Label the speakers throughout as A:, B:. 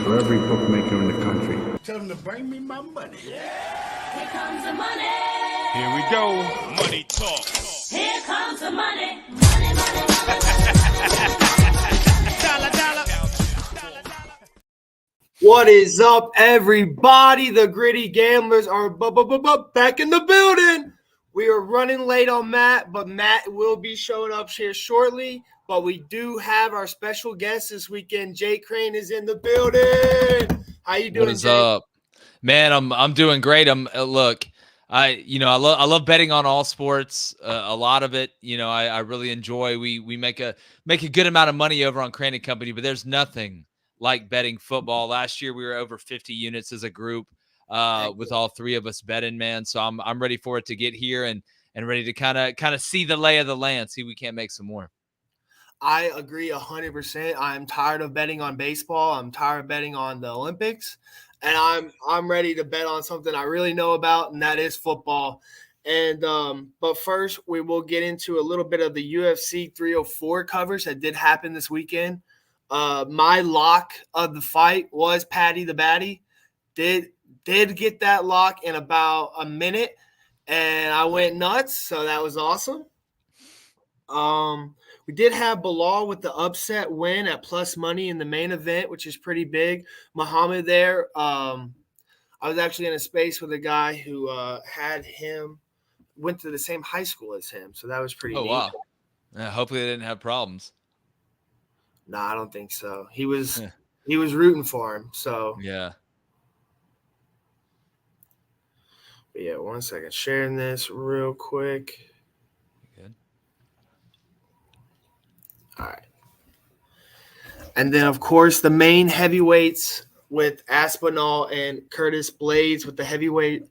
A: for every bookmaker in the country.
B: Tell them to bring me my money.
C: Here comes the money.
D: Here we go. Money talk.
C: Here comes the money. Money, money,
D: Dollar, dollar.
E: What is up, everybody? The Gritty Gamblers are back in the building. We are running late on Matt, but Matt will be showing up here shortly. But we do have our special guest this weekend. Crain is in the building. How you doing,
F: What is
E: Jake?
F: up, man? I'm doing great. Look, I love betting on all sports. A lot of it, I really enjoy. We make a good amount of money over on Crain and Company, but there's nothing like betting football. Last year we were over 50 units as a group, with all three of us betting, man. So I'm ready for it to get here and ready to kind of see the lay of the land, see if we can't make some more.
E: I agree 100%. I'm tired of betting on baseball. I'm tired of betting on the Olympics, and I'm ready to bet on something I really know about, and that is football. And but first, we will get into a little bit of the UFC 304 coverage that did happen this weekend. My lock of the fight was Paddy the Baddy. Did get that lock in about a minute, and I went nuts. So that was awesome. We did have Bilal with the upset win at plus money in the main event, which is pretty big. Muhammad there. I was actually in a space with a guy who went to the same high school as him, so that was pretty neat.
F: Wow. Yeah, hopefully they didn't have problems.
E: No, I don't think so. He was rooting for him. So
F: yeah.
E: But yeah, 1 second. Sharing this real quick.
F: Good.
E: All right. And then, of course, the main heavyweights with Aspinall and Curtis Blades with the heavyweight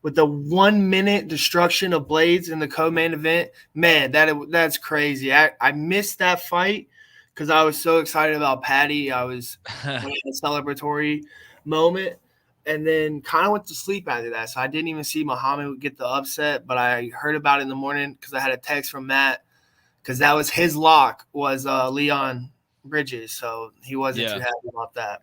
E: with the 1 minute destruction of Blades in the co-main event. Man, that's crazy. I missed that fight because I was so excited about Paddy. I was having a celebratory moment. And then kind of went to sleep after that. So I didn't even see Muhammad get the upset, but I heard about it in the morning because I had a text from Matt because that was his lock was Leon Bridges. So he wasn't too happy about that.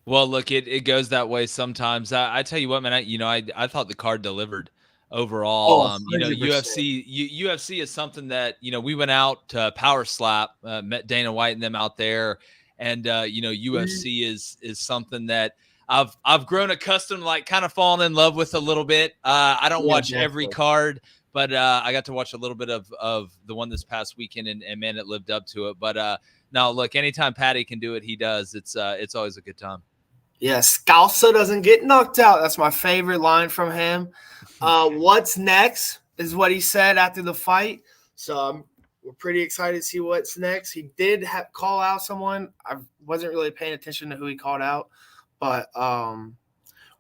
F: Well, look, it goes that way sometimes. I tell you what, man, I thought the card delivered overall.
E: Oh,
F: UFC is something that, we went out to Power Slap, met Dana White and them out there. And, UFC is something that I've grown accustomed, like kind of fallen in love with a little bit. I don't watch every card, but I got to watch a little bit of the one this past weekend, and man, it lived up to it. But no, look, anytime Paddy can do it, he does. It's always a good time.
E: Yeah, Scalzo doesn't get knocked out. That's my favorite line from him. What's next is what he said after the fight. So we're pretty excited to see what's next. He did call out someone. I wasn't really paying attention to who he called out. But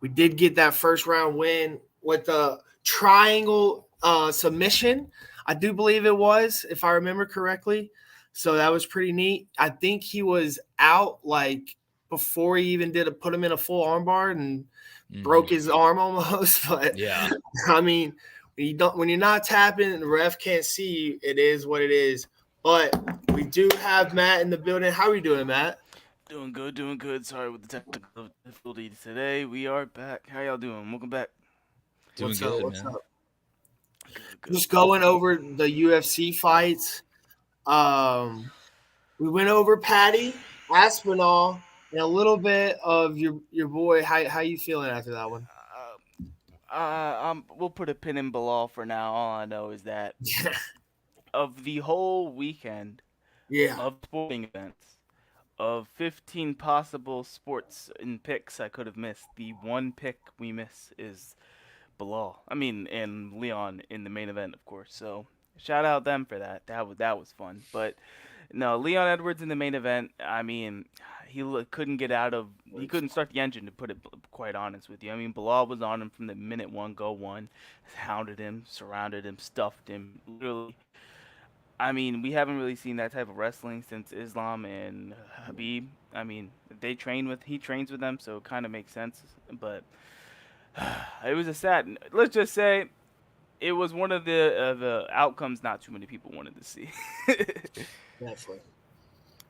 E: we did get that first round win with the triangle submission. I do believe it was, if I remember correctly. So that was pretty neat. I think he was out like before he even put him in a full armbar and broke his arm almost. But
F: yeah,
E: I mean, when you're not tapping and the ref can't see you, it is what it is. But we do have Matt in the building. How are you doing, Matt?
G: Doing good. Sorry with the technical difficulties today. We are back. How y'all doing? Welcome back.
F: Doing good, man.
E: Up? Good. Just going over the UFC fights. We went over Paddy, Aspinall, and a little bit of your boy. How you feeling after that one?
G: We'll put a pin in Bilal for now. All I know is that of the whole weekend, of sporting events. Of 15 possible sports and picks I could have missed, the one pick we miss is Bilal. I mean, and Leon in the main event, of course. So shout out them for that. That was fun. But no, Leon Edwards in the main event. I mean, he couldn't start the engine, to put it quite honest with you. I mean, Bilal was on him from the minute one, go one, hounded him, surrounded him, stuffed him, literally. I mean, we haven't really seen that type of wrestling since Islam and Habib. I mean, he trains with them, so it kind of makes sense. But it was let's just say, it was one of the outcomes not too many people wanted to see.
E: Definitely.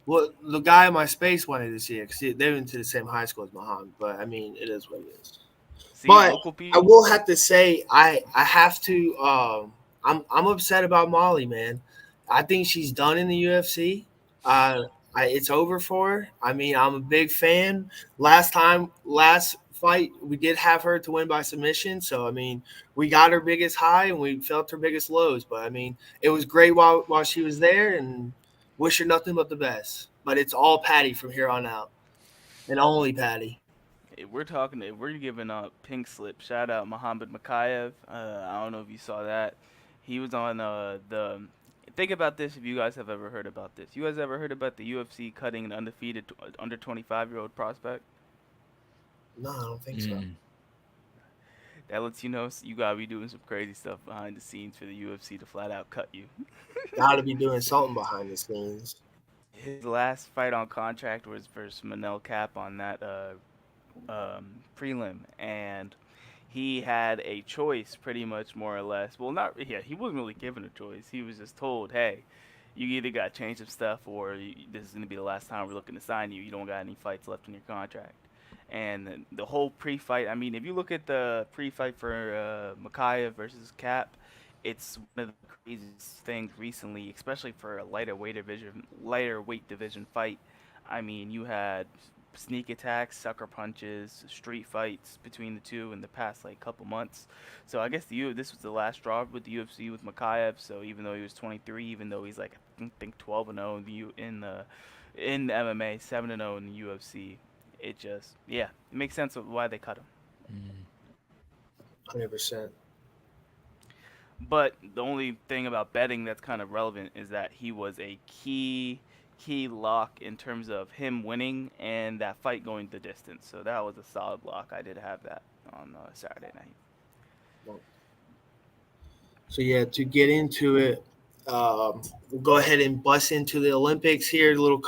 E: Well, the guy in my space wanted to see it because they went to the same high school as Muhammad. But I mean, it is what it is.
G: See,
E: But
G: local
E: I
G: people.
E: will have to say I have to I'm upset about Molly, man. I think she's done in the UFC. It's over for her. I mean, I'm a big fan. Last fight, we did have her to win by submission. So I mean, we got her biggest high and we felt her biggest lows. But I mean, it was great while she was there, and wish her nothing but the best. But it's all Patty from here on out, and only Patty.
G: If we're giving up pink slip, shout out Muhammad Makayev. I don't know if you saw that. He was on the. Think about this if you guys have ever heard about this. You guys ever heard about the UFC cutting an undefeated under 25-year-old prospect?
E: No, I don't think so.
G: That lets you know you gotta be doing some crazy stuff behind the scenes for the UFC to flat out cut you.
E: Got to be doing something behind the scenes.
G: His last fight on contract was versus Manel Cap on that prelim, and he had a choice, pretty much, more or less. Well, not yeah, he wasn't really given a choice. He was just told, "Hey, you either got to change some stuff, or this is gonna be the last time we're looking to sign you. You don't got any fights left in your contract." And the whole pre-fight, I mean, if you look at the pre-fight for Makayev versus Cap, it's one of the craziest things recently, especially for a lighter weight division fight. I mean, you had sneak attacks, sucker punches, street fights between the two in the past like couple months. So I guess this was the last straw with the UFC with Makayev. So even though he was 23, even though he's like I think 12-0 in the MMA, 7-0 in the UFC, it just it makes sense of why they cut him.
E: 100%.
G: But the only thing about betting that's kind of relevant is that he was a key lock in terms of him winning and that fight going the distance. So that was a solid lock. I did have that on Saturday night.
E: So yeah, to get into it, we'll go ahead and bust into the Olympics here. A little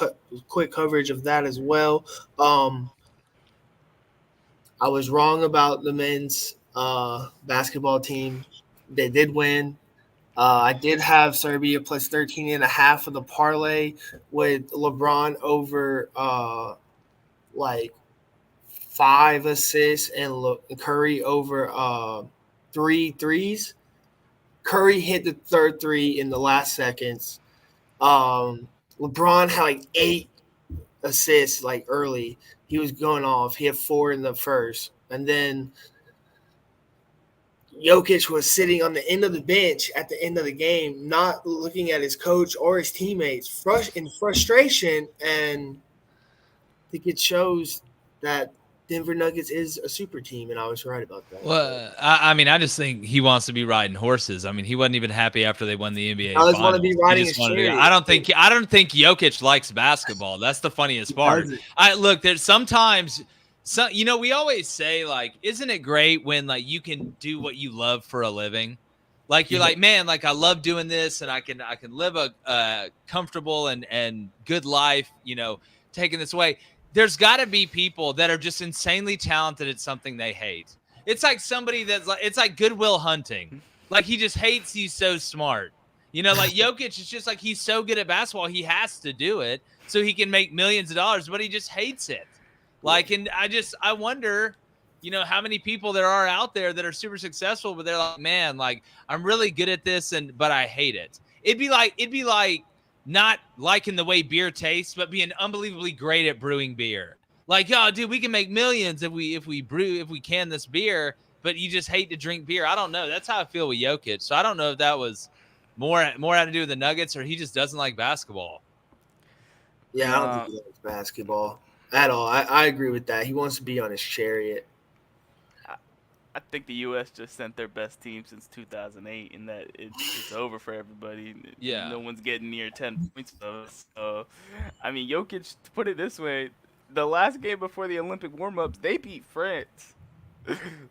E: quick coverage of that as well. I was wrong about the men's basketball team. They did win. I did have Serbia plus 13.5 for the parlay with LeBron over like 5 assists and Curry over 3 threes. Curry hit the third three in the last seconds. LeBron had like 8 assists like early. He was going off. He had 4 in the first. And then Jokic was sitting on the end of the bench at the end of the game, not looking at his coach or his teammates in frustration. And I think it shows that Denver Nuggets is a super team, and I was right about that.
F: Well, I mean, I just think he wants to be riding horses. I mean, he wasn't even happy after they won the NBA.
E: I just want to be riding his chariot.
F: I don't think Jokic likes basketball. That's the funniest part. There's sometimes. So, we always say, like, isn't it great when, like, you can do what you love for a living? Like, you're like, man, like, I love doing this, and I can live a comfortable and good life, taking this away. There's got to be people that are just insanely talented at something they hate. It's like somebody it's like Goodwill Hunting. Like, he just hates he's so smart. Like, Jokic is just like, he's so good at basketball, he has to do it so he can make millions of dollars, but he just hates it. Like, and I wonder, how many people there are out there that are super successful, but they're like, man, like, I'm really good at this, but I hate it. It'd be like not liking the way beer tastes, but being unbelievably great at brewing beer. Like, oh, dude, we can make millions if we can this beer, but you just hate to drink beer. I don't know. That's how I feel with Jokic. So I don't know if that was more had to do with the Nuggets or he just doesn't like basketball.
E: Yeah, I don't think he likes basketball at all. I agree with that. He wants to be on his chariot.
G: I think the U.S. just sent their best team since 2008, and that it's over for everybody.
F: Yeah.
G: No one's getting near 10 points, though. So, I mean, Jokic, to put it this way, the last game before the Olympic warm-ups, they beat France.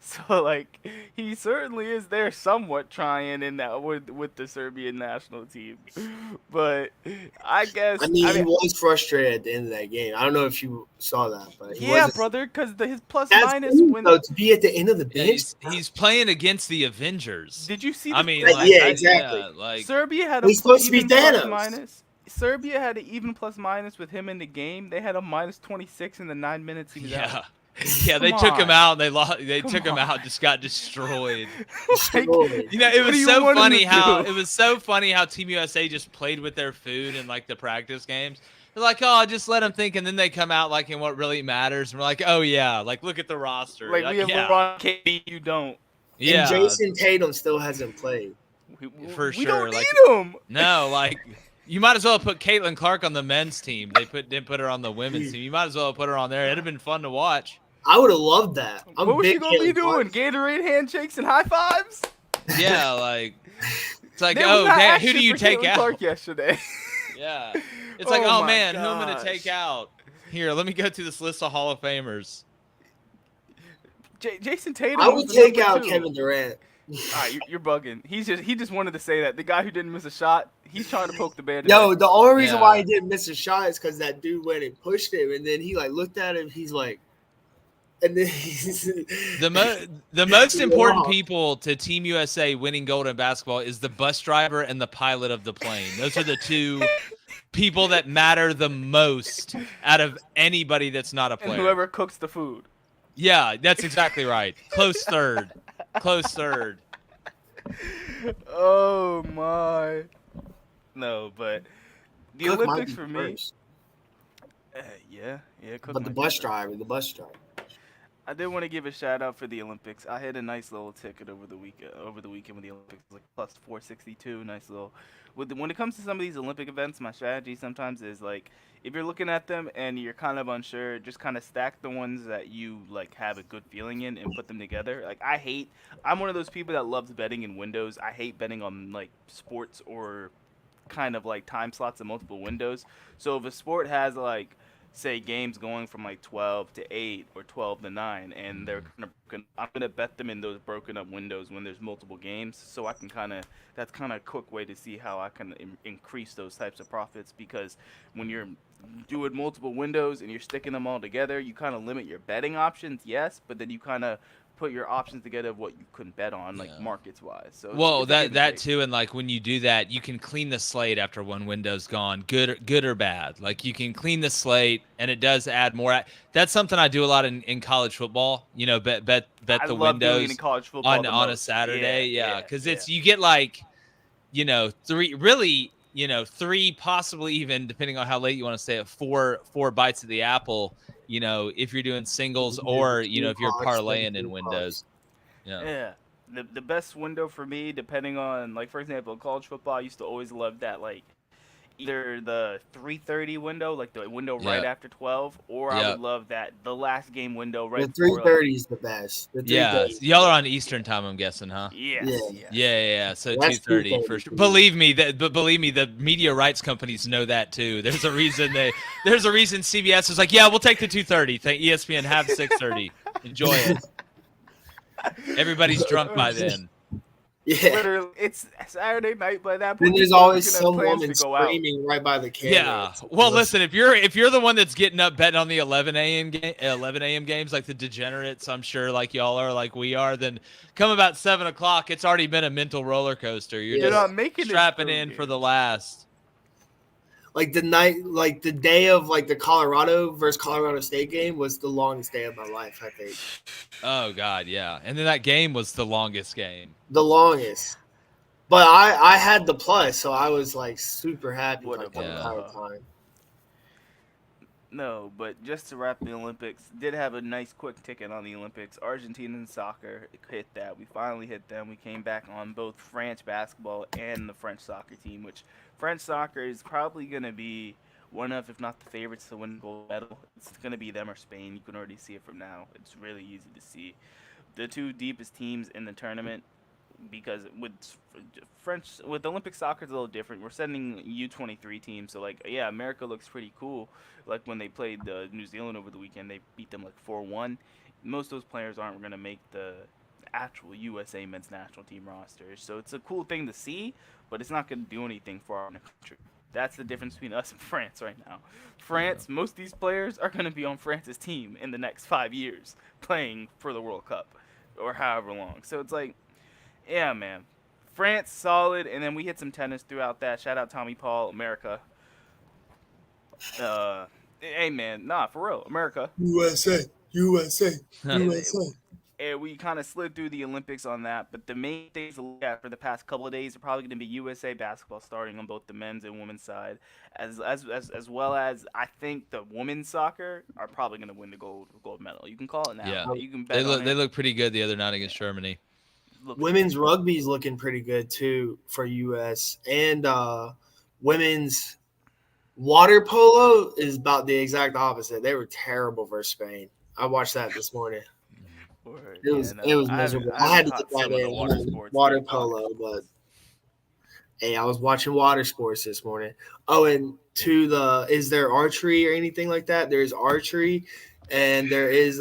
G: So, like, he certainly is there somewhat trying in that with the Serbian national team. But I guess
E: he was frustrated at the end of that game. I don't know if you saw that, but
G: brother, because his plus
E: that's
G: minus
E: when to be at the end of the bench.
F: He's playing against the Avengers.
G: Did you see?
F: I mean,
E: exactly.
F: Like
G: Serbia had a
E: supposed to be
G: plus
E: Thanos.
G: minus. Serbia had an even plus minus with him in the game. They had a minus 26 in the 9 minutes he was
F: Yeah.
G: out.
F: Yeah, they
G: Come
F: took him
G: on.
F: out. They lost. They
G: Come
F: took him
G: on.
F: out. Just got destroyed.
G: Like,
E: Destroyed.
F: You know, it
G: what do
F: was
G: you
F: so
G: want him
F: funny
G: to
F: how
G: do?
F: it was so funny how Team USA just played with their food in like the practice games. They're like, oh, just let them think, and then they come out like in what really matters. And we're like, oh yeah, like look at the roster.
G: Like, we have
F: yeah,
G: LeBron, KD, you don't.
E: And
F: yeah,
E: Jason Tatum still hasn't played.
F: for
G: We
F: sure.
G: don't
F: Like,
G: need him.
F: no, like you might as well have put Caitlin Clark on the men's team. They didn't put her on the women's team. You might as well have put her on there. It'd have been fun to watch.
E: I would have loved that. I'm
G: What was
E: big
G: she gonna be
E: Caitlin
G: doing?
E: Clark.
G: Gatorade handshakes and high fives?
F: Yeah, like it's like,
G: There was
F: oh,
G: not
F: damn, who
G: action
F: do you
G: for
F: take
G: Caitlin
F: out?
G: Clark yesterday.
F: Yeah. It's like,
G: Oh
F: oh
G: my
F: man, who I'm going to take
G: gosh.
F: out? Here, let me go through this list of Hall of Famers.
G: Jason Tatum.
E: I
G: was
E: would
G: the
E: take
G: number
E: out
G: 2.
E: Kevin Durant.
G: All right, you're bugging. He just wanted to say that the guy who didn't miss a shot, he's trying to poke the bear.
E: Yo, the only reason why he
F: Yeah.
E: didn't miss a shot is because that dude went and pushed him, and then he like looked at him. He's like, and then he's
F: The most important
E: Wow.
F: people to Team USA winning gold in basketball is the bus driver and the pilot of the plane. Those are the two people that matter the most out of anybody that's not a
G: and
F: player.
G: whoever cooks the food.
F: Yeah, that's exactly right. Close third. Close third.
G: Oh my. No, but the
E: Cook might
G: Olympics
E: be
G: for me.
E: first.
G: Yeah. Cook
E: But the
G: might
E: bus
G: be
E: driver, the bus driver.
G: I did want to give a shout out for the Olympics. I hit a nice little ticket over the weekend with the Olympics, like plus 462. Nice little. When it comes to some of these Olympic events, my strategy sometimes is like, if you're looking at them and you're kind of unsure, just kind of stack the ones that you like have a good feeling in and put them together. Like, I'm one of those people that loves betting in windows. I hate betting on like sports or kind of like time slots in multiple windows. So if a sport has like, say, games going from like 12 to 8 or 12 to 9, and they're kind of I'm gonna bet them in those broken up windows when there's multiple games, so I can that's kind of a quick way to see how I can increase those types of profits, because when you're doing multiple windows and you're sticking them all together, you kind of limit your betting options, yes, but then you kind of put your options together of what you couldn't bet on, like markets wise. So
F: Well,
G: it's a give and
F: that
G: take.
F: too, and like when you do that, you can clean the slate after one window's gone, good or bad. Like you can clean the slate, and it does add more. That's something I do a lot in college football. You know, bet
G: I
F: the
G: love doing it
F: windows
G: in college football
F: on
G: the
F: a
G: most.
F: Saturday. Yeah, because
G: yeah.
F: it's you get like, you know, three, possibly even depending on how late you want to stay at four bites of the apple. You know, if you're doing singles or if you're parlaying in windows.
G: Yeah. The best window for me, depending on, like, for example, college football, I used to always love that, like, either the 3:30 window, like the window right after 12, or I would love the last game window right
E: The
G: before.
E: 3:30 is the best. The 3:30.
F: Y'all are on Eastern time, I'm guessing, huh?
G: Yes.
E: Yeah.
F: Yeah. So
E: That's
F: 2:30 for sure. Believe me, the media rights companies know that too. There's a reason CBS is like, yeah, we'll take the 2:30. Thank ESPN, have 6:30. Enjoy it. Everybody's drunk by then.
E: Yeah.
G: Literally, it's Saturday night by that point.
E: Then there's
G: people are
E: always
G: looking at
E: some
G: plans
E: woman
G: to go out.
E: screaming right by the camera.
F: Yeah. Well, listen, if you're the one that's getting up betting on the 11 a.m. games like the degenerates, I'm sure, like y'all are, like we are, then come about 7 o'clock, it's already been a mental roller coaster. You're
E: Yeah.
F: just
G: not making it
F: strapping
G: through
F: in
G: games.
F: for the last.
E: Like the day of like the Colorado versus Colorado State game was the longest day of my life, I think.
F: Oh God, yeah. And then that game was the longest game.
E: The longest. But I had the plus, so I was like super happy
G: What
E: like
G: a-
E: the
F: Yeah.
E: entire time.
G: No, but just to wrap the Olympics, did have a nice quick ticket on the Olympics. Argentina and soccer hit that. We finally hit them. We came back on both French basketball and the French soccer team, which French soccer is probably going to be one of, if not the favorites to win gold medal. It's going to be them or Spain. You can already see it from now. It's really easy to see. The two deepest teams in the tournament, because with Olympic soccer, it's a little different. We're sending U23 teams, so like, yeah, America looks pretty cool. Like when they played New Zealand over the weekend, they beat them like 4-1. Most of those players aren't going to make the actual USA men's national team rosters, so it's a cool thing to see, but it's not going to do anything for our country. That's the difference between us and France right now. France, most of these players are going to be on France's team in the next 5 years playing for the World Cup or however long. So it's like, yeah, man. France, solid, and then we hit some tennis throughout that. Shout out Tommy Paul, America. Hey man, nah, for real, America.
E: USA, USA,
G: And,
E: USA.
G: and we kind of slid through the Olympics on that, but the main things to look at for the past couple of days are probably going to be USA basketball starting on both the men's and women's side, as well as I think the women's soccer are probably going to win the gold medal. You can call it now.
F: Yeah,
G: You can
F: they
G: bet on
F: look they
G: it.
F: look pretty good the other night against Germany.
G: Looks
E: Women's rugby's looking pretty good too for US, and women's water polo is about the exact opposite. They were terrible versus Spain. I watched that this morning. It
G: yeah,
E: was it
G: no,
E: was miserable.
G: I
E: I
G: haven't
E: had to get
G: caught
E: that
G: some of the water
E: in
G: sports.
E: water
G: They're tough.
E: polo, but hey, I was watching water sports this morning. Oh, and to the is there archery or anything like that? There's archery, and there is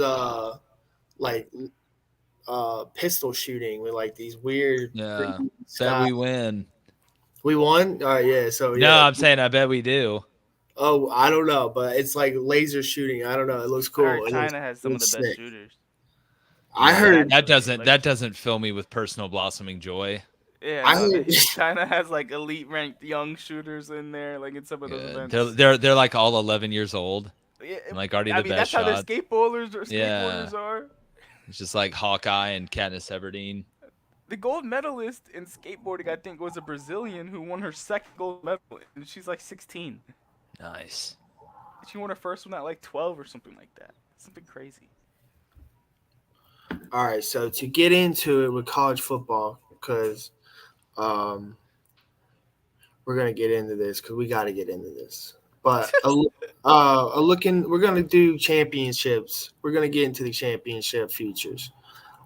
E: like pistol shooting with like these weird
F: Yeah, bet
E: sky.
F: we win.
E: We won. All right, yeah. So
F: No,
E: yeah.
F: I'm saying I bet we do.
E: Oh, I don't know, but it's like laser shooting. I don't know. It looks
G: I heard
E: cool.
G: China has
E: It
G: some of the
E: looks
G: best
E: sick.
G: shooters.
E: I
F: Yeah,
E: heard.
F: that doesn't fill me with personal blossoming joy.
G: Yeah,
E: I
G: no,
E: heard.
G: China has like elite ranked young shooters in there, like in some of those
F: Yeah,
G: events.
F: they're like all 11 years old,
G: Yeah,
F: and like already
G: I
F: the
G: mean
F: best
G: that's how their
F: shot. Yeah.
G: skateboarders are.
F: It's just like Hawkeye and Katniss Everdeen.
G: The gold medalist in skateboarding, I think, was a Brazilian who won her second gold medal, and she's like 16.
F: Nice.
G: She won her first one at like 12 or something like that. Something crazy.
E: All right, so to get into it with college football, because we're gonna get into this because we got to get into this. But we're gonna do championships. We're gonna get into the championship futures.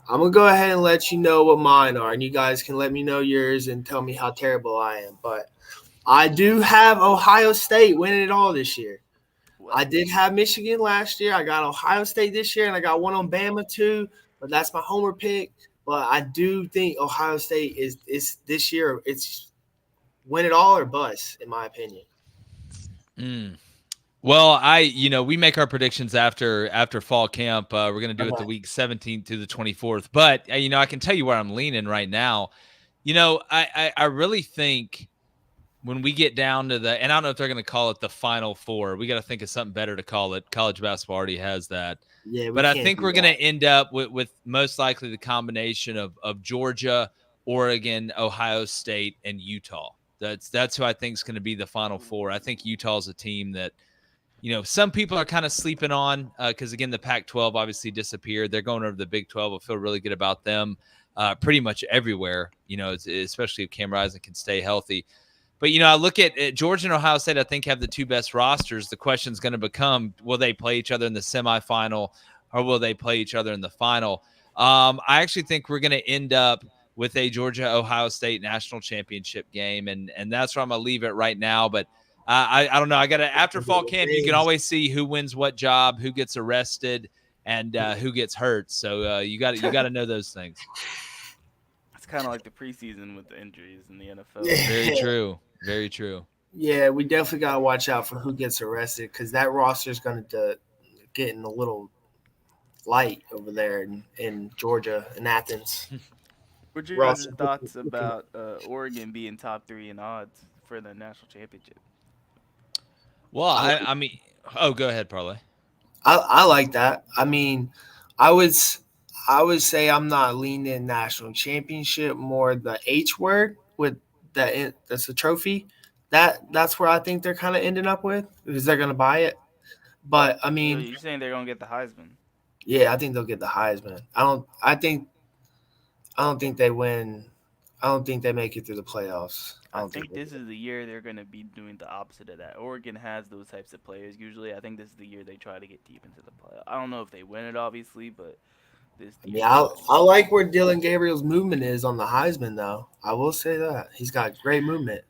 E: I'm gonna go ahead and let you know what mine are, and you guys can let me know yours and tell me how terrible I am. But I do have Ohio State winning it all this year. I did have Michigan last year. I got Ohio State this year, and I got one on Bama too. But that's my homer pick. But I do think Ohio State is this year. It's win it all or bust, in my opinion.
F: Well, we make our predictions after fall camp. We're going to do it the week 17th to the 24th. But, I can tell you where I'm leaning right now. I really think when we get down to and I don't know if they're going to call it the Final Four. We got to think of something better to call it. College basketball already has that.
E: Yeah,
F: but I think we're going to end up with most likely the combination of Georgia, Oregon, Ohio State, and Utah. That's who I think is going to be the Final Four. I think Utah is a team that, some people are kind of sleeping on because, again, the Pac-12 obviously disappeared. They're going over to the Big 12. I feel really good about them pretty much everywhere, especially if Cam Rising can stay healthy. But, I look at Georgia and Ohio State, I think, have the two best rosters. The question is going to become, will they play each other in the semifinal or will they play each other in the final? I actually think we're going to end up with a Georgia-Ohio State national championship game, and that's where I'm going to leave it right now. But I don't know. I got to after fall camp, you can always see who wins what job, who gets arrested, and who gets hurt. So you got to know those things.
G: It's kind of like the preseason with the injuries in the NFL.
F: Very true. Very true.
E: Yeah, we definitely got to watch out for who gets arrested because that roster is going to get in a little light over there in Georgia and Athens.
G: What's your guys' thoughts about Oregon being top 3 in odds for the national championship?
F: Well, I mean, go ahead, Parlay.
E: I like that. I mean, I would say I'm not leaning national championship, more the H word with that's a trophy. That's where I think they're kind of ending up with because they're going to buy it. But I mean,
G: you're saying they're going to get the Heisman?
E: Yeah, I think they'll get the Heisman. I don't think they win. I don't think they make it through the playoffs.
G: I think this is the year they're going to be doing the opposite of that. Oregon has those types of players usually. I think this is the year they try to get deep into the playoff. I don't know if they win it, obviously, but
E: I like where Dylan Gabriel's movement is on the Heisman, though. I will say that. He's got great movement.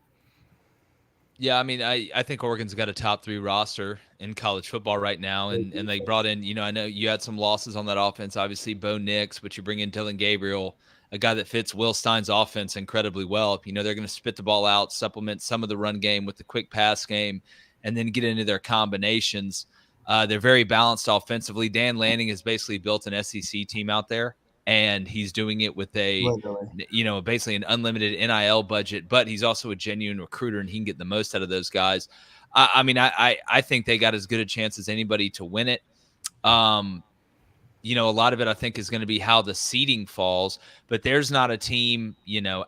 F: Yeah, I mean, I think Oregon's got a top 3 roster in college football right now, and they brought in, I know you had some losses on that offense, obviously Bo Nix, but you bring in Dylan Gabriel, a guy that fits Will Stein's offense incredibly well. They're going to spit the ball out, supplement some of the run game with the quick pass game, and then get into their combinations. They're very balanced offensively. Dan Lanning has basically built an SEC team out there. and he's doing it with
E: Literally.
F: basically an unlimited NIL budget, but he's also a genuine recruiter and he can get the most out of those guys. I think they got as good a chance as anybody to win it. A lot of it I think is going to be how the seeding falls, but there's not a team,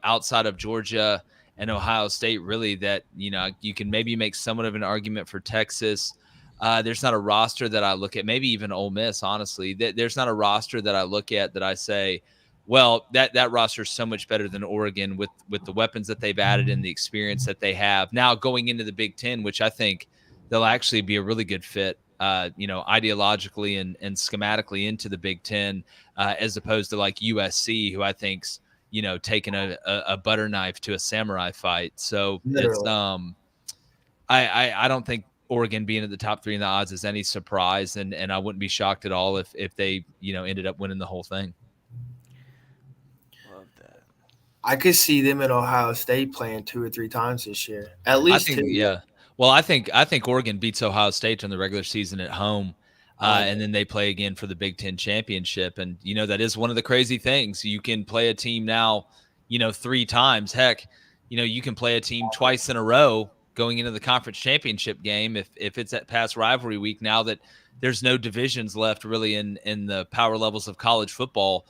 F: outside of Georgia and Ohio State really that, you can maybe make somewhat of an argument for Texas. There's not a roster that I look at, maybe even Ole Miss, honestly. There's not a roster that I look at that I say, well, that roster is so much better than Oregon with the weapons that they've added and the experience that they have. Now going into the Big Ten, which I think they'll actually be a really good fit, ideologically and schematically into the Big Ten, as opposed to like USC, who I think's, taking a butter knife to a samurai fight. So
E: Literally.
F: it's I don't think Oregon being at the top 3 in the odds is any surprise, and I wouldn't be shocked at all if they ended up winning the whole thing.
G: Love that.
E: I could see them at Ohio State playing 2 or 3 times this year, at least 2.
F: Yeah. Well, I think Oregon beats Ohio State in the regular season at home, and then they play again for the Big Ten championship. And that is one of the crazy things. You can play a team now, 3 times. Heck, you can play a team twice in a row going into the conference championship game if it's at past rivalry week. Now that there's no divisions left really in the power levels of college football,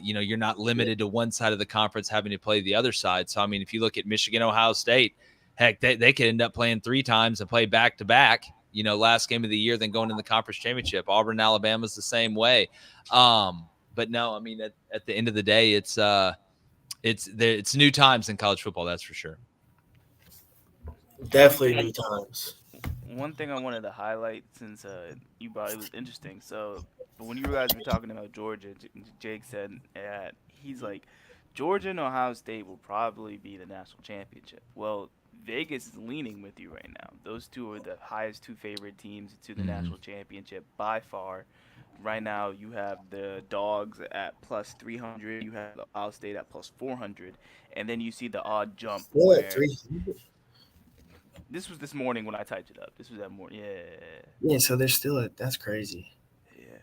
F: you're not limited to one side of the conference having to play the other side. So, I mean, if you look at Michigan, Ohio State, heck, they could end up playing 3 times and play back-to-back, last game of the year, then going in the conference championship. Auburn, Alabama's the same way. But no, I mean, at the end of the day, it's new times in college football, that's for sure.
E: Definitely new times.
G: One thing I wanted to highlight, since you brought it, was interesting. So when you guys were talking about Georgia, Jake said that he's like, Georgia and Ohio State will probably be the national championship. Well, Vegas is leaning with you right now. Those 2 are the highest 2 favorite teams to the national championship by far. Right now, you have the Dogs at plus 300. You have Ohio State at plus 400. And then you see the odd jump.
E: What, 300?
G: This was this morning when I typed it up. This was that morning. Yeah.
E: Yeah, so they're still at – that's crazy.
G: Yeah.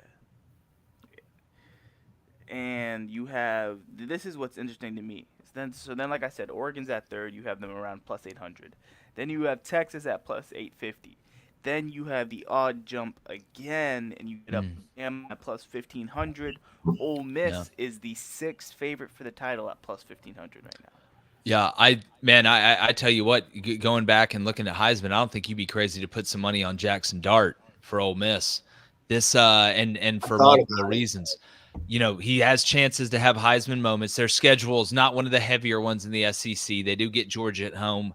G: And you have – this is what's interesting to me. So then, like I said, Oregon's at 3rd. You have them around plus 800. Then you have Texas at plus 850. Then you have the odd jump again, and you get up at plus 1,500. Ole Miss is the 6th favorite for the title at plus 1,500 right now.
F: Yeah, I tell you what, going back and looking at Heisman, I don't think you'd be crazy to put some money on Jackson Dart for Ole Miss. This and for multiple reasons. He has chances to have Heisman moments. Their schedule is not one of the heavier ones in the SEC. They do get Georgia at home,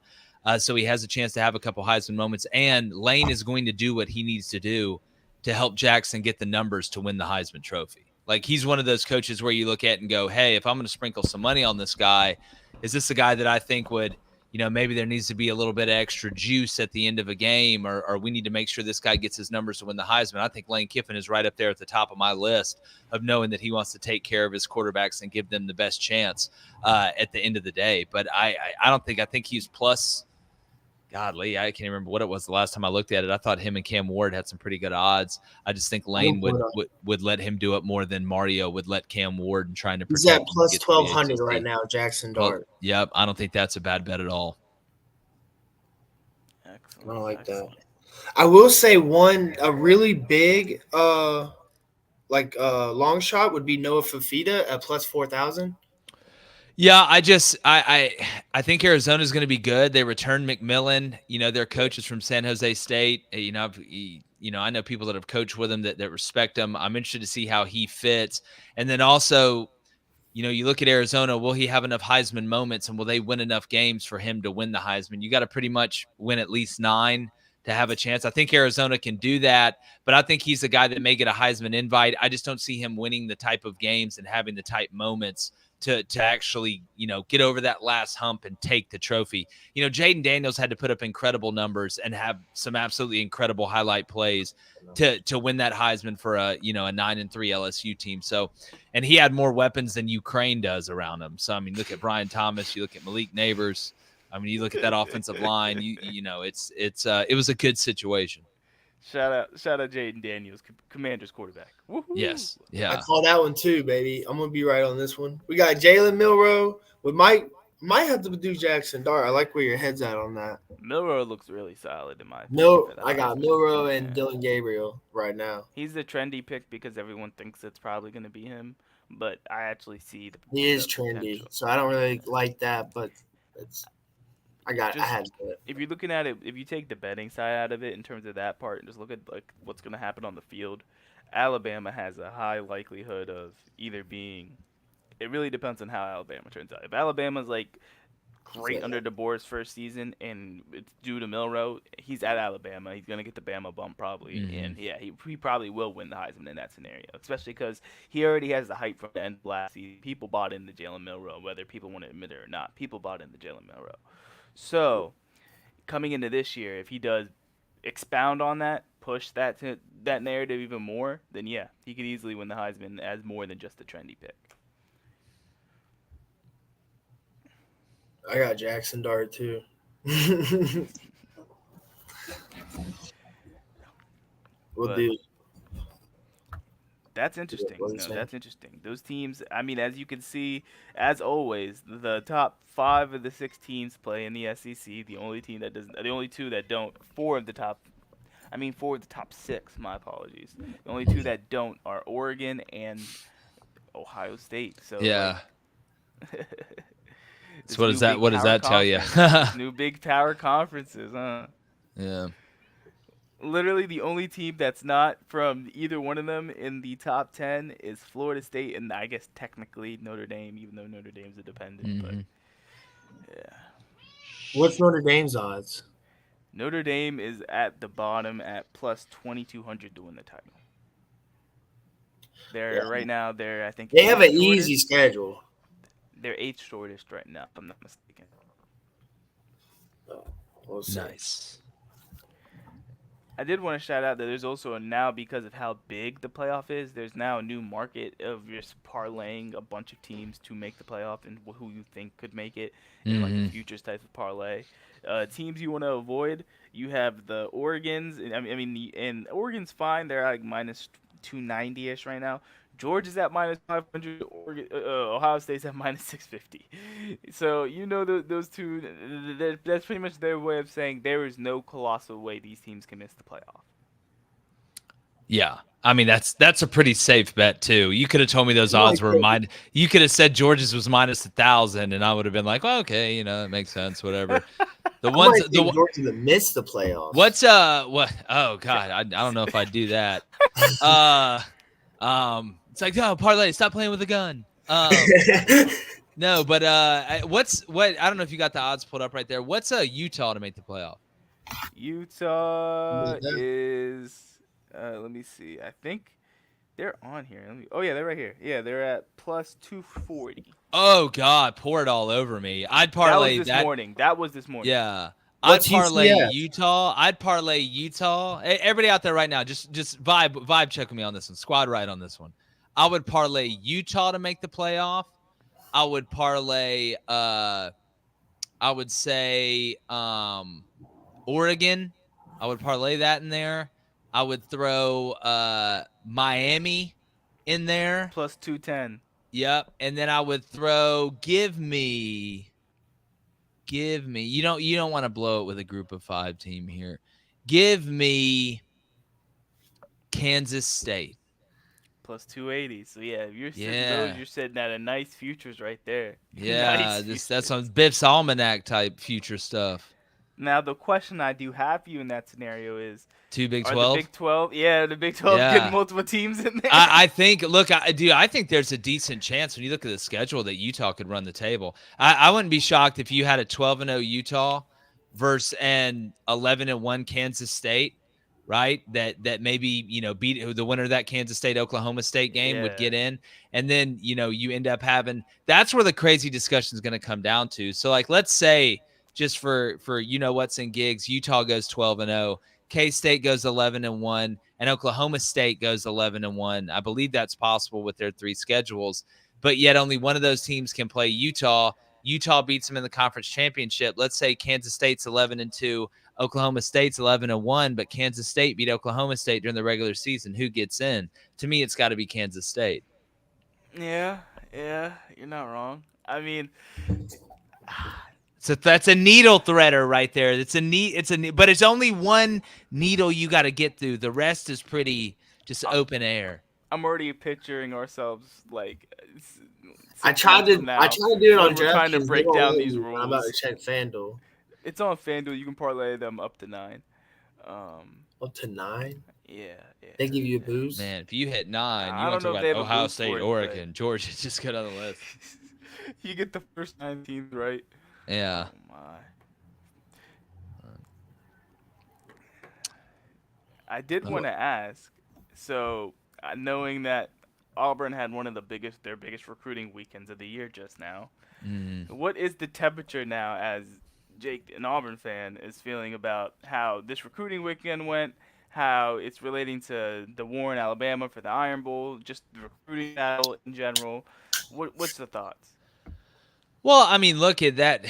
F: so he has a chance to have a couple Heisman moments. And Lane is going to do what he needs to do to help Jackson get the numbers to win the Heisman Trophy. Like, he's one of those coaches where you look at and go, hey, if I'm going to sprinkle some money on this guy, is this a guy that I think would, maybe there needs to be a little bit of extra juice at the end of a game, or we need to make sure this guy gets his numbers to win the Heisman. I think Lane Kiffin is right up there at the top of my list of knowing that he wants to take care of his quarterbacks and give them the best chance at the end of the day. But I think he's plus, godly, I can't remember what it was the last time I looked at it. I thought him and Cam Ward had some pretty good odds. I just think Lane would let him do it more than Mario would let Cam Ward and trying to protect.
E: He's at plus 1,200 right now, Jackson Dart.
F: Well, yep, I don't think that's a bad bet at all.
G: Excellent.
E: I don't like that. I will say a really big long shot would be Noah Fafita at plus 4,000.
F: Yeah, I think Arizona's going to be good. They returned McMillan. Their coach is from San Jose State. I know people that have coached with him that respect him. I'm interested to see how he fits. And then also, you look at Arizona, will he have enough Heisman moments, and will they win enough games for him to win the Heisman? You got to pretty much win at least 9 to have a chance. I think Arizona can do that, but I think he's a guy that may get a Heisman invite. I just don't see him winning the type of games and having the type moments to actually, get over that last hump and take the trophy. Jaden Daniels had to put up incredible numbers and have some absolutely incredible highlight plays to win that Heisman for a 9-3 LSU team. So, and he had more weapons than Crain does around him. So, I mean, look at Brian Thomas, you look at Malik Neighbors. I mean, you look at that offensive line, it was a good situation.
G: Shout out Jaden Daniels, Commanders quarterback. Woohoo!
F: Yes.
E: I
F: Yeah.
E: call that one too, baby. I'm gonna be right on this one. We got Jalen Milrow. We might have to do Jackson Dart. I like where your head's at on that.
G: Milrow looks really solid in my opinion
E: No,
G: for the
E: I got
G: Heisman.
E: Milrow and
G: Yeah.
E: Dylan Gabriel right now.
G: He's the trendy pick because everyone thinks it's probably going to be him, but I actually see
E: He is
G: the
E: trendy,
G: potential.
E: so I don't really like that, but it's I
G: Just
E: had to do it.
G: if you're looking at it, if you take the betting side out of it in terms of that part and just look at like what's going to happen on the field, Alabama has a high likelihood of either being. It really depends on how Alabama turns out. If Alabama's like great under DeBoer's first season and it's due to Milrow, he's at Alabama. He's gonna get the Bama bump probably, and yeah, he probably will win the Heisman in that scenario, especially because he already has the hype from the end of last season. People bought into Jalen Milrow, whether people want to admit it or not. People bought into Jalen Milrow. So coming into this year, if he does expound on that, push that narrative even more, then yeah, he could easily win the Heisman as more than just a trendy pick.
E: I got Jackson Dart too. We'll
G: But
E: do.
G: that's interesting.
E: What are you
G: No,
E: saying?
G: that's interesting. Those teams, I mean, as you can see, as always, the top 5 of the 6 teams play in the SEC. The only team that doesn't, the only 2 that don't, 4 of the top, 6. My apologies. The only 2 that don't are Oregon and Ohio State. So
F: Yeah.
G: like,
F: So
G: this
F: what
G: new
F: does that
G: big
F: what does
G: power
F: that tell you?
G: conference, this new big power conferences, huh?
F: Yeah.
G: Literally the only team that's not from either one of them in the top 10 is Florida State and I guess technically Notre Dame, even though Notre Dame's a dependent. But yeah,
E: What's Notre Dame's odds?
G: Notre Dame is at the bottom at plus 2,200 to win the title. They're right now. They're I think
E: They have an
G: eighth
E: easy
G: shortest.
E: schedule.
G: They're 8th shortest right now, if I'm not mistaken.
E: We'll see.
F: Nice.
G: I did want to shout out that there's also now, because of how big the playoff is, there's now a new market of just parlaying a bunch of teams to make the playoff and who you think could make it in like a futures type of parlay. Teams you want to avoid, you have the Oregons. And Oregon's fine. They're like minus 290-ish right now. Georgia's at minus 500. Ohio State's at minus 650. So those two. That's pretty much their way of saying there is no colossal way these teams can miss the playoff.
F: Yeah. I mean, that's a pretty safe bet too. You could have told me those odds were mine. You could have said Georgia's was minus 1,000, and I would have been like, well, okay, it makes sense, whatever. The ones
E: Georgia to miss the playoffs.
F: What's what? Oh God, I don't know if I'd do that. It's like, no, parlay, stop playing with a gun. No, but what? I don't know if you got the odds pulled up right there. What's Utah to make the playoff?
G: Utah is. Let me see. I think they're on here. Oh yeah, they're right here. Yeah, they're at plus 240.
F: Oh God, pour it all over me. I'd parlay
G: that. That was this morning.
F: Yeah.
E: What's
F: I'd parlay
E: UCF?
F: Utah. I'd parlay Utah. Hey, everybody out there right now, just vibe check with me on this one. Squad right on this one. I would parlay Utah to make the playoff. I would parlay I would say Oregon. I would parlay that in there. I would throw Miami in there.
G: Plus 210.
F: Yep. And then I would throw give me you don't want to blow it with a group of 5 team here. Give me Kansas State.
G: Plus 280. So yeah, if you're sitting those, you're sitting at a nice futures right there.
F: Yeah,
G: Nice
F: that's some Biff's Almanac type future stuff.
G: Now the question I do have for you in that scenario is,
F: Two Big
G: are
F: 12.
G: the Big 12, yeah, the Big 12 getting multiple teams in there.
F: I think. Look, I think there's a decent chance when you look at the schedule that Utah could run the table. I wouldn't be shocked if you had a 12-0 Utah versus an 11-1 Kansas State, right? That maybe beat the winner of that Kansas State Oklahoma State game would get in, and then you end up having. That's where the crazy discussion is going to come down to. So like, let's say just for what's in gigs, Utah goes 12-0. K-State goes 11-1, and Oklahoma State goes 11-1. I believe that's possible with their 3 schedules, but yet only one of those teams can play Utah. Utah beats them in the conference championship. Let's say Kansas State's 11-2, Oklahoma State's 11-1, but Kansas State beat Oklahoma State during the regular season. Who gets in? To me, it's got to be Kansas State.
G: Yeah, you're not wrong. I mean,
F: So that's a needle threader right there. But it's only one needle you got to get through. The rest is pretty just open air.
G: I'm already picturing ourselves like
E: I tried to do it on
G: we're trying to
E: DraftKings.
G: break down these
E: I'm about to
G: rules.
E: check FanDuel.
G: It's on FanDuel. You can parlay them up to 9.
E: Up to 9?
G: Yeah.
E: They give you a boost?
F: Man, if you hit 9,
G: I
F: you want
G: don't
F: to
G: know if
F: talk
G: they
F: about
G: have a
F: Ohio
G: boost
F: State,
G: for it,
F: Oregon, Georgia. Just get on the list.
G: You get the first 9 teams right.
F: Yeah.
G: Oh my. I did want to ask. So, knowing that Auburn had one of their biggest recruiting weekends of the year just now, what is the temperature now as Jake, an Auburn fan, is feeling about how this recruiting weekend went, how it's relating to the war in Alabama for the Iron Bowl, just the recruiting battle in general? What's the thoughts?
F: Well, I mean, look at that.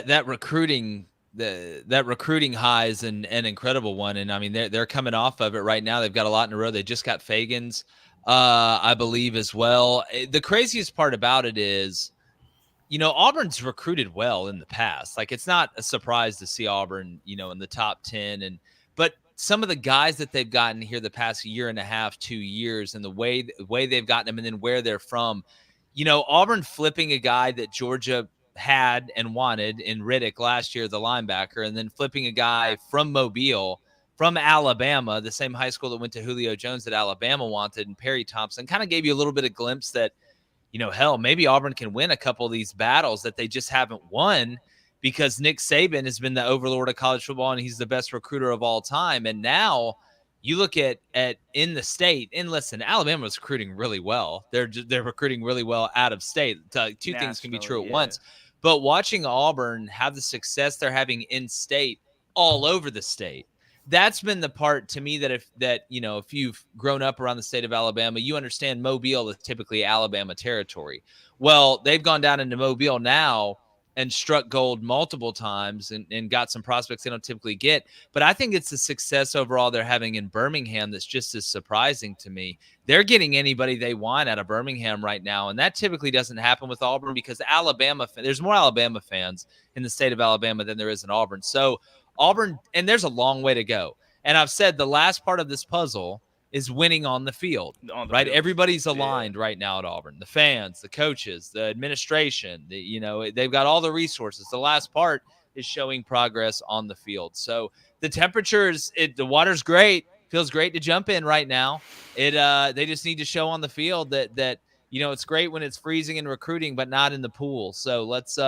F: That recruiting, that recruiting high is an incredible one, and I mean they're coming off of it right now. They've got a lot in a row. They just got Fagans, I believe, as well. The craziest part about it is, Auburn's recruited well in the past. Like, it's not a surprise to see Auburn, in the top 10, but some of the guys that they've gotten here the past year and a half, 2 years, and the way they've gotten them, and then where they're from. Auburn flipping a guy that Georgia had and wanted in Riddick last year, the linebacker, and then flipping a guy from Mobile, from Alabama, the same high school that went to Julio Jones that Alabama wanted, and Perry Thompson, kind of gave you a little bit of glimpse that, hell, maybe Auburn can win a couple of these battles that they just haven't won, because Nick Saban has been the overlord of college football and he's the best recruiter of all time. And now you look at in the state, and listen, Alabama's recruiting really well. They're recruiting really well out of state. Two things can be true at once. But watching Auburn have the success they're having in state all over the state, that's been the part to me that if you've grown up around the state of Alabama, you understand Mobile is typically Alabama territory. Well, they've gone down into Mobile now and struck gold multiple times and got some prospects they don't typically get. But I think it's the success overall they're having in Birmingham that's just as surprising to me. They're getting anybody they want out of Birmingham right now, and that typically doesn't happen with Auburn, because there's more Alabama fans in the state of Alabama than there is in Auburn. So Auburn, and there's a long way to go. And I've said the last part of this puzzle is winning on the field, right? Field. Everybody's aligned right now at Auburn. The fans, the coaches, the administration, they've got all the resources. The last part is showing progress on the field. So the temperatures, the water's great. Feels great to jump in right now. They just need to show on the field that it's great when it's freezing and recruiting, but not in the pool. So let's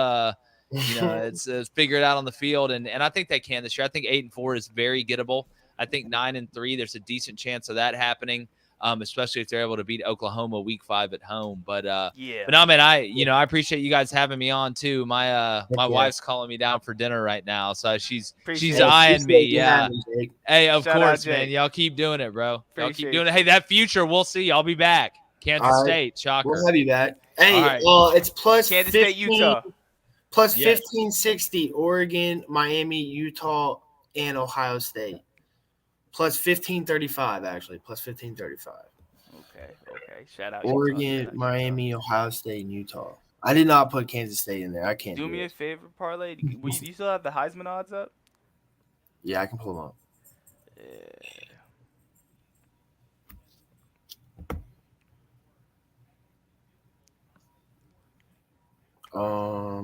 F: it's figure it out on the field, and I think they can this year. I think 8-4 is very gettable. I think 9-3, there's a decent chance of that happening, especially if they're able to beat Oklahoma week 5 at home. But no, man, I appreciate you guys having me on too. My wife's calling me down for dinner right now, so she's eyeing me. Yeah. Hey, of course, man. Y'all keep doing it, bro. Y'all keep doing it. Hey, that future, we'll see. I'll be back. Kansas State, shocker.
E: We'll have you back. Hey, it's plus Kansas State, Utah. Plus 1560, Oregon, Miami, Utah, and Ohio State. Plus 1535, actually. Plus 1535.
G: Okay. Shout out
E: Oregon, Miami, Ohio State, and Utah. I did not put Kansas State in there. I can't do
G: me a favor, parlay. Do you still have the Heisman odds up?
E: Yeah, I can pull them up.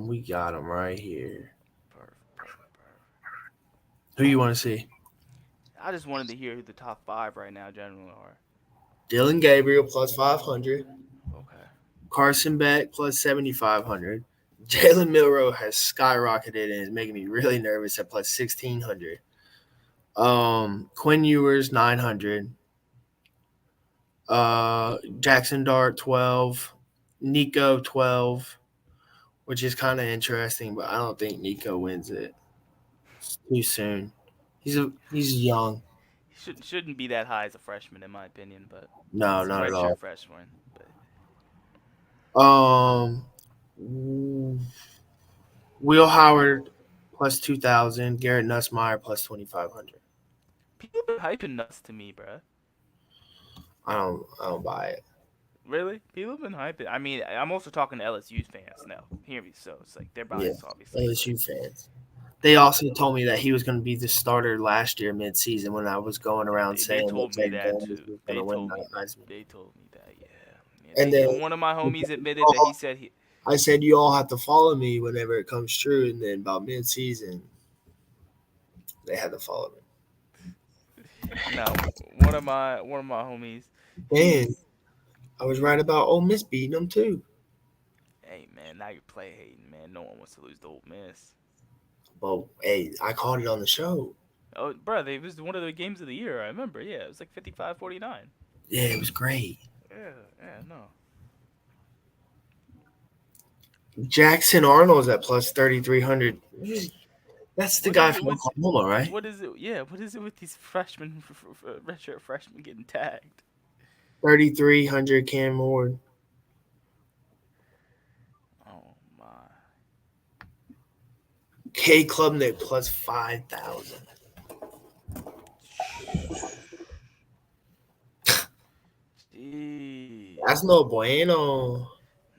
E: We got them right here. Perfect. Who you want to see?
G: I just wanted to hear who the top 5 right now generally are.
E: Dylan Gabriel plus 500.
G: Okay.
E: Carson Beck plus 7,500. Jalen Milroe has skyrocketed and is making me really nervous at plus 1,600. Quinn Ewers 900. Jackson Dart 12. Nico 12. Which is kind of interesting, but I don't think Nico wins it. It's too soon. He's young.
G: He shouldn't be that high as a freshman, in my opinion. But
E: no, not at all.
G: Freshman. But.
E: Will Howard plus 2,000. Garrett Nussmeyer plus 2,500.
G: People been hyping Nuts to me, bruh.
E: I don't buy it.
G: Really? People have been hyping. I mean, I'm also talking to LSU fans now. Hear me? So it's like they're
E: Yeah,
G: biased, obviously, but
E: LSU fans. They also told me that he was going to be the starter last year midseason when I was going around
G: they
E: saying that
G: told me
E: Jake
G: that
E: Daniels
G: too.
E: was going to win the Heisman.
G: They told me that. Yeah. Yeah.
E: And then
G: One of my homies admitted that he said he.
E: I said, you all have to follow me whenever it comes true. And then about midseason, they had to follow
G: No, one of my homies.
E: me. And
G: He's.
E: I was right about Ole Miss beating them too.
G: Hey man, now you play hating, man. No one wants to lose the Ole Miss.
E: Well, hey, I called it on the show.
G: Oh, bro, it was one of the games of the year. I remember. Yeah, it was like 55-49.
E: Yeah, it was great.
G: Yeah, no.
E: Jackson Arnold's at plus 3,300. That's the
G: What
E: guy
G: is it?
E: from
G: What's
E: Oklahoma, right?
G: what is it? Yeah, what is it with these freshmen, redshirt freshmen getting tagged?
E: 3,300 Cam Ward.
G: Oh my.
E: K Klubnik plus 5,000.
G: Gee.
E: That's no bueno.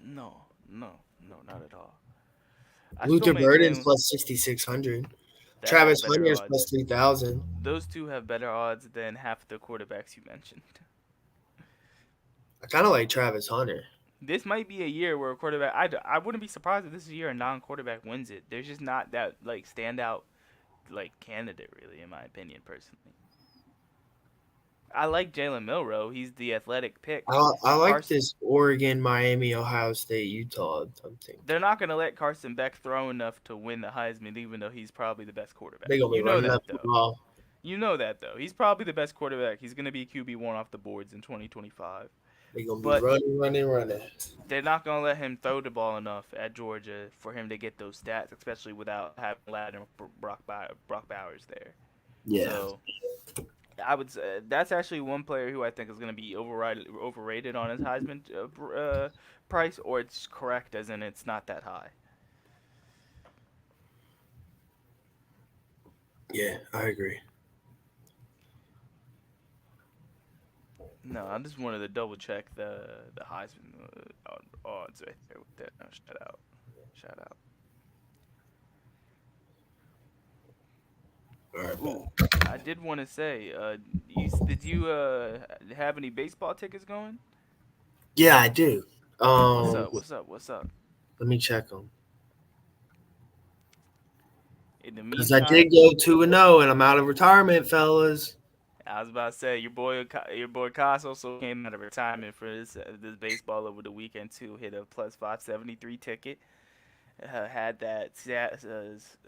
G: No, not at all. I still
E: Luther
G: make
E: Burden's
G: Jalen.
E: plus 6,600.
G: That has
E: Travis
G: better
E: Hunter's
G: odds.
E: plus 3,000.
G: Those two have better odds than half the quarterbacks you mentioned.
E: I kind of like Travis Hunter.
G: This might be a year where a quarterback. I wouldn't be surprised if this is a year a non-quarterback wins it. There's just not that like standout like candidate really, in my opinion, personally. I like Jalen Milroe. He's the athletic pick.
E: I like
G: Carson,
E: this Oregon, Miami, Ohio State, Utah. I'm thinking
G: they're not gonna let Carson Beck throw enough to win the Heisman, even though he's probably the best quarterback.
E: they're gonna be
G: You know
E: running up
G: that
E: the
G: though.
E: ball.
G: You know that though. He's probably the best quarterback. He's gonna be QB1 off the boards in 2025.
E: They're gonna be
G: But
E: running.
G: they're not gonna let him throw the ball enough at Georgia for him to get those stats, especially without having Ladd and Brock Bowers there.
E: Yeah.
G: So I would say that's actually one player who I think is going to be overrated on his Heisman price, or it's correct as in it's not that high.
E: Yeah, I agree.
G: No, I just wanted to double check the Heisman odds right there with that. No, shout out.
E: All right,
G: Ooh, I did want to say, did you have any baseball tickets going?
E: yeah, I do.
G: What's
E: Um,
G: up? What's up?
E: let me check them
G: In the
E: because I did
G: meantime,
E: go 2-0, and I'm out of retirement, fellas.
G: I was about to say your boy Cos also came out of retirement for this baseball over the weekend too. Hit a plus 573 ticket. Had that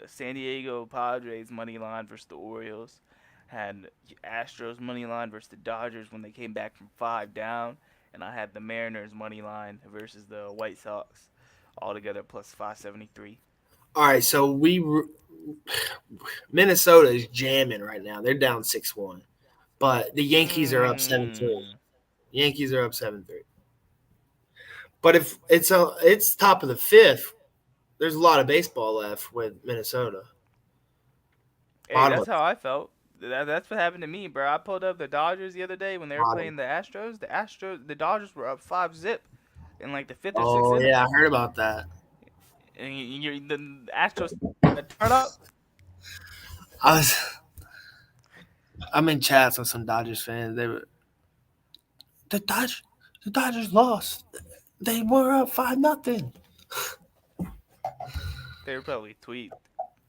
G: San Diego Padres money line versus the Orioles. Had Astros money line versus the Dodgers when they came back from 5 down, and I had the Mariners money line versus the White Sox. All together plus 573.
E: All right, so Minnesota is jamming right now. They're down 6-1, but the Yankees are up 7-3.
G: Mm.
E: Yankees are up 7-3. But if it's top of the fifth, there's a lot of baseball left with Minnesota.
G: Hey,
E: Bottom
G: that's
E: of
G: how I felt. That's what happened to me, bro. I pulled up the Dodgers the other day when they were
E: bottom.
G: playing the Astros. The Dodgers were up 5-zip in like the fifth or sixth
E: Oh
G: inning,
E: yeah, I heard about that.
G: and the Astros turn up.
E: I was I'm in chats with some Dodgers fans. The Dodgers the Dodgers lost. They were up 5-0.
G: They were probably tweet.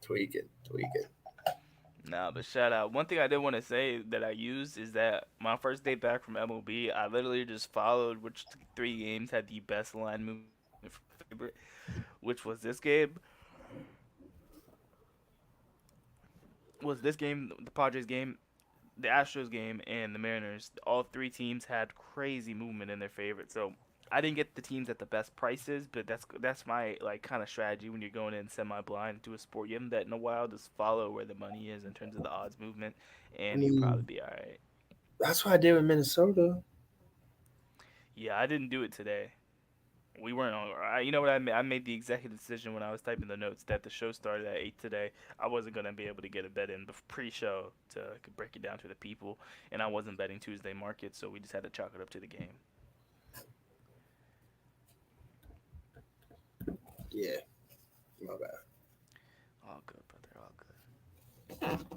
E: Tweak it.
G: Nah, but shout out. One thing I did want to say that I used is that my first day back from MLB, I literally just followed which three games had the best line movement for my favorite, which was this game. Was this game the Padres game, the Astros game, and the Mariners? All three teams had crazy movement in their favorite. So I didn't get the teams at the best prices, but that's my like kind of strategy when you're going in semi-blind to a sport you haven't bet in a while. Just follow where the money is in terms of the odds movement,
E: I
G: and you'll probably
E: mean,
G: be all right.
E: that's what I did with Minnesota.
G: Yeah, I didn't do it today. We weren't on. You know what I made the executive decision when I was typing the notes that the show started at 8 today. I wasn't gonna be able to get a bet in pre-show to break it down to the people, and I wasn't betting Tuesday market, so we just had to chalk it up to the game.
E: Yeah, my bad.
G: All good, brother. All good.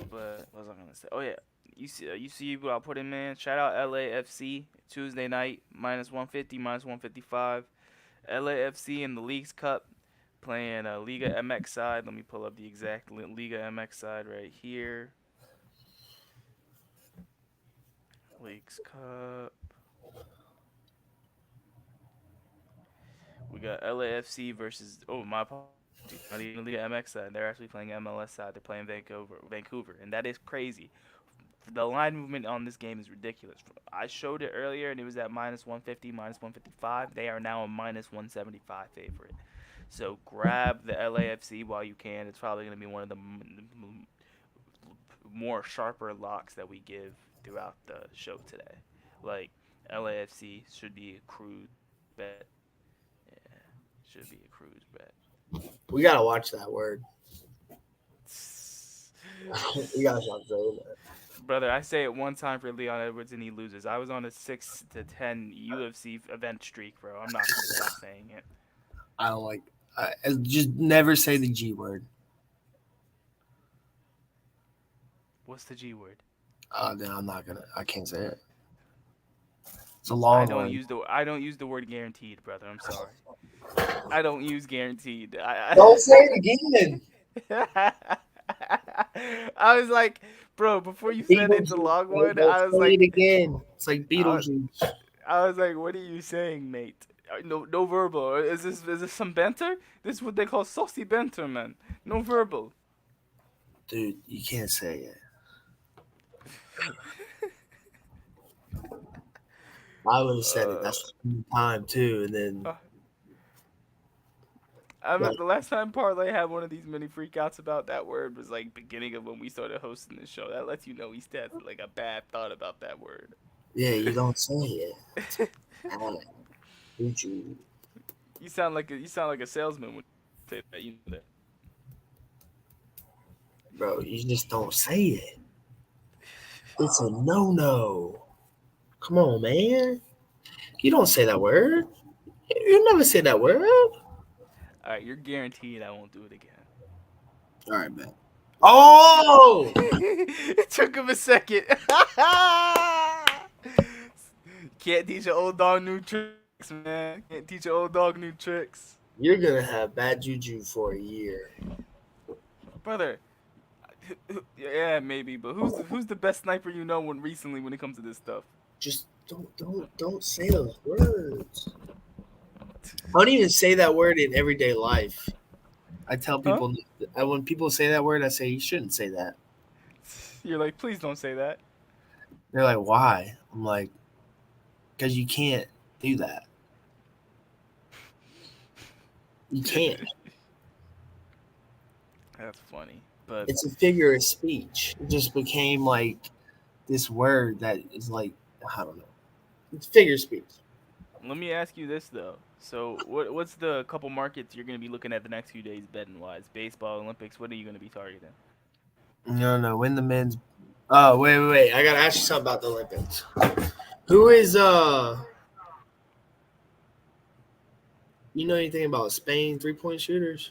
G: But what was I gonna say? Oh yeah, you see what I put in, man. Shout out LAFC Tuesday night -150, -155. LAFC in the Leagues Cup playing Liga MX side. Let me pull up the exact Liga MX side right here. Leagues Cup. We got LAFC versus my apologies, not even Liga MX side. They're actually playing MLS side. They're playing Vancouver, and that is crazy. The line movement on this game is ridiculous. I showed it earlier, and it was at -150, -155. They are now a -175 favorite. So grab the LAFC while you can. It's probably going to be one of the more sharper locks that we give throughout the show today. Like, LAFC should be a cruise bet. Yeah, should be a cruise bet.
E: We gotta watch that word. We gotta stop saying that.
G: Brother, I say it one time for Leon Edwards and he loses. I was on a 6-10 UFC event streak, bro. I'm not gonna stop saying it.
E: I don't like. Just never say the G word.
G: What's the G word?
E: Then I'm not gonna. I can't say it. It's a long
G: I don't
E: one.
G: use the word guaranteed, brother. I'm sorry. I don't use guaranteed.
E: Don't say it again.
G: I was like, bro, before you said it's a long one, I was
E: say
G: like,
E: it again. It's like Beetlejuice.
G: I was like, what are you saying, mate? No verbal. Is this some banter? This is what they call saucy banter, man. No verbal.
E: Dude, you can't say it. I would have said it. That's the time too, and then.
G: The last time Parlay had one of these mini freakouts about that word was like beginning of when we started hosting the show. That lets you know he had like a bad thought about that word.
E: Yeah, you don't say it.
G: You sound like a salesman when you say that. You know that.
E: Bro, you just don't say it. It's a no. Come on, man. You don't say that word. You never say that word.
G: All right, you're guaranteed I won't do it again.
E: All right, man. Oh!
G: It took him a second. Can't teach an old dog new tricks, man. Can't teach an old dog new tricks.
E: You're gonna have bad juju for a year,
G: brother. Yeah, maybe, but who's the best sniper you know when it comes to this stuff?
E: Just don't say those words. I don't even say that word in everyday life. I tell people when people say that word, I say you shouldn't say that.
G: You're like, please don't say that.
E: They're like, why? I'm like, because you can't do that. You can't.
G: That's funny, but
E: it's a figure of speech. It just became like this word that is like, I don't know. It's figure of speech.
G: Let me ask you this though. So what's the couple markets you're going to be looking at the next few days betting wise? Baseball, Olympics, what are you going to be targeting?
E: No. Win the men's. Oh, wait. I got to ask you something about the Olympics. Who is you know anything about Spain 3-point shooters?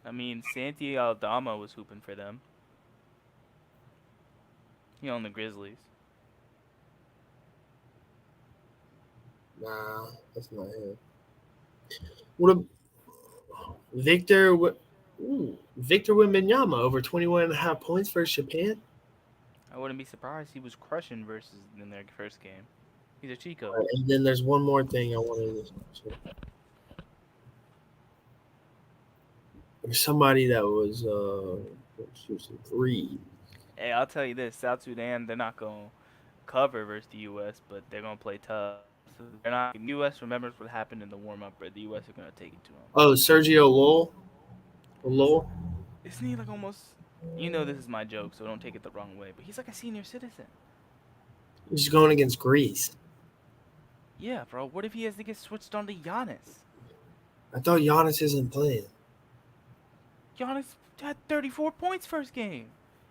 G: I mean, Santi Aldama was hooping for them. He on the Grizzlies.
E: Nah, that's not him. What a Victor Wembanyama over 21.5 points versus Japan.
G: I wouldn't be surprised he was crushing versus in their first game. He's a Chico.
E: And then there's one more thing I wanted to say. There's somebody that was shooting 3.
G: Hey, I'll tell you this: South Sudan, they're not gonna cover versus the U.S., but they're gonna play tough. So they're not. The U.S. remembers what happened in the warm-up, but the U.S. are gonna take it to them.
E: Oh, Sergio Lowell.
G: Isn't he like almost? You know this is my joke, so don't take it the wrong way. But he's like a senior citizen.
E: He's going against Greece.
G: Yeah, bro. What if he has to get switched on to Giannis?
E: I thought Giannis isn't playing.
G: Giannis had 34 points first game.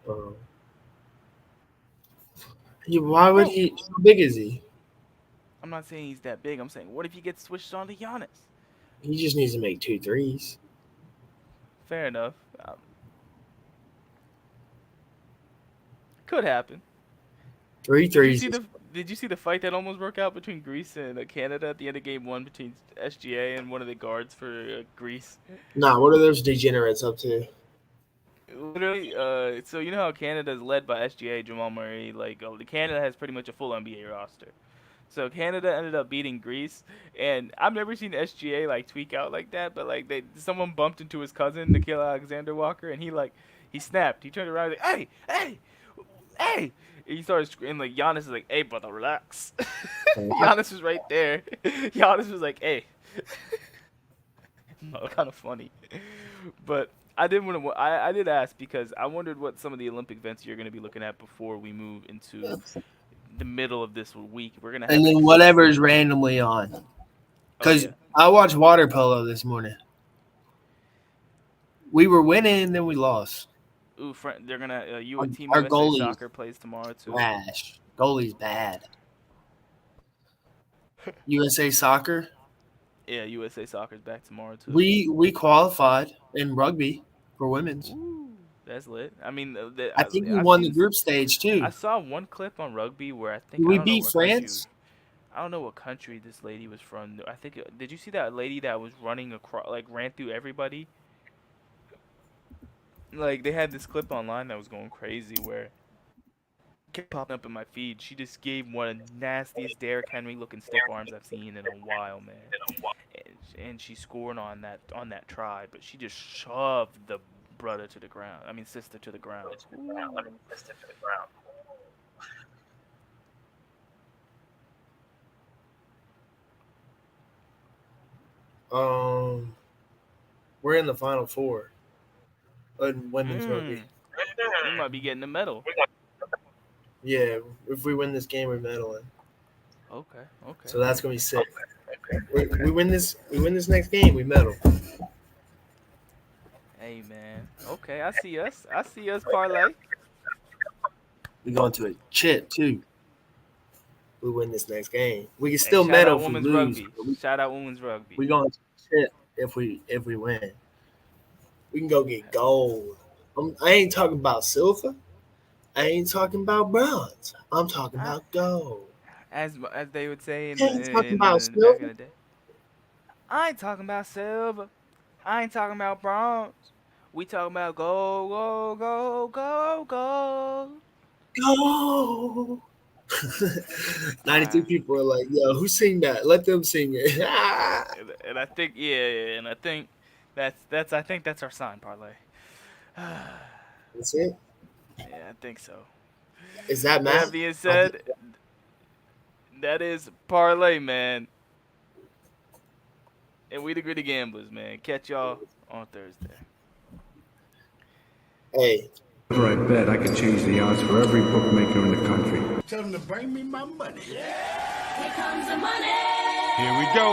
E: Why would
G: Bro.
E: he? How big is he?
G: I'm not saying he's that big. I'm saying, what if he gets switched on to Giannis?
E: He just needs to make 2 threes.
G: Fair enough. Could happen.
E: 3 threes.
G: Did you see the fight that almost broke out between Greece and Canada at the end of Game 1 between SGA and one of the guards for Greece?
E: Nah, what are those degenerates up to?
G: Literally, so you know how Canada is led by SGA, Jamal Murray. Like, Canada has pretty much a full NBA roster. So Canada ended up beating Greece, and I've never seen SGA like tweak out like that. But like, someone bumped into his cousin, Nikhil Alexander Walker, and he snapped. He turned around, like, hey, hey, hey. And he started screaming, like, Giannis is like, hey, brother, relax. Giannis was right there. Giannis was like, hey. No, kind of funny. But I did ask because I wondered what some of the Olympic events you're going to be looking at before we move into the middle of this week. We're going to have
E: And then whatever is randomly on. Because I watched water polo this morning. We were winning, and then we lost.
G: Ooh, they're going to Team
E: Our
G: USA
E: goalie
G: Soccer plays tomorrow, too.
E: trash. Goalie's bad. USA Soccer.
G: Yeah, USA Soccer's back tomorrow, too.
E: We qualified in rugby for women's.
G: Ooh, that's lit. I mean,
E: I think we won the group stage, too.
G: I saw one clip on rugby where I think
E: Did we beat France?
G: I don't know what country this lady was from. I think. Did you see that lady that was running across, like, ran through everybody? Like, they had this clip online that was going crazy where it kept popping up in my feed. She just gave one of the nastiest Derrick Henry looking stiff arms I've seen in a while, man. And she scored on that try, but she just shoved the sister to the ground.
E: We're in the Final Four in women's rugby.
G: We might be getting a medal.
E: Yeah, if we win this game, we're medaling.
G: Okay.
E: So that's gonna be sick. We win this next game, we medal.
G: Hey, man. Okay, I see us parlay.
E: We going to a chip too. We win this next game. We can still medal if we lose.
G: Shout out women's rugby.
E: We going to chip if we win. We can go get gold. I ain't talking about silver. I ain't talking about bronze. I'm talking about gold.
G: As they would say
E: back in
G: the day. I ain't talking about silver. I ain't talking about bronze. We talking about gold, gold, gold, gold, gold.
E: Go. 92 people are like, yo, who sing that? Let them sing it.
G: and I think, and I think that's our sign, parlay.
E: That's it?
G: Yeah, I think so.
E: Is that Matt?
G: That being said, that is parlay, man. And we the Gritty Gamblers, man. Catch y'all on Thursday.
E: Hey.
A: Whenever I bet, I can change the odds for every bookmaker in the country.
B: Tell them to bring me my money.
C: Here comes the money.
D: Here we go.